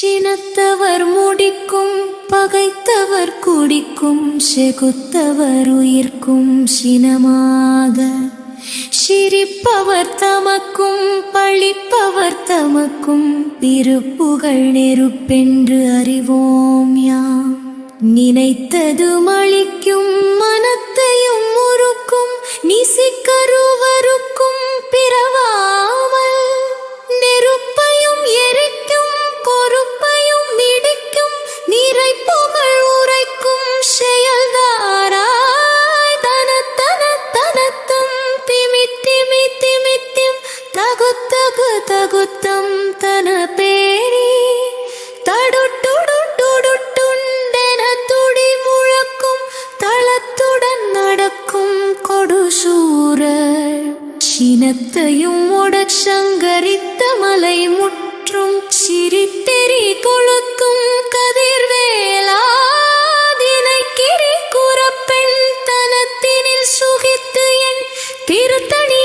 சினத்தவர் முடிக்கும் பகைத்தவர் குடிக்கும் செகுத்தவர் உயிர்க்கும் சினமாக சிரிப்பவர் தமக்கும் பழிப்பவர் தமக்கும் திருப்புகழ் நெருப்பென்று அறிவோம் யாம். நினைத்தது மளிக்கும் மனத்தையும் முறுக்கும் நிசிக்கருவருக்கும் பிறவாமல் நெருப்பையும் எரிக்கும் கொருப்பையும் மிடிக்கும் நிறை புகழ் உரைக்கும் செயல்தாராய் தனத்தன தனத்தம் திமித்திமி திமித்திம் தகுத்தகு தகுத்தம் தன பேரி தடுட்டுடுட்டுடுட்டுண்டென துடி முழக்கும் தளத்துடன் நடக்கும் கொடுசூரர் சினத்தையும் உடச்சங்கரித்த மலை முற்றும் சிரித்தெறி கொளுத்தும் கதிர்வேலாதினை கிரி குறப்பெண் தனத்தினில் சுகித்து என் திருத்தணி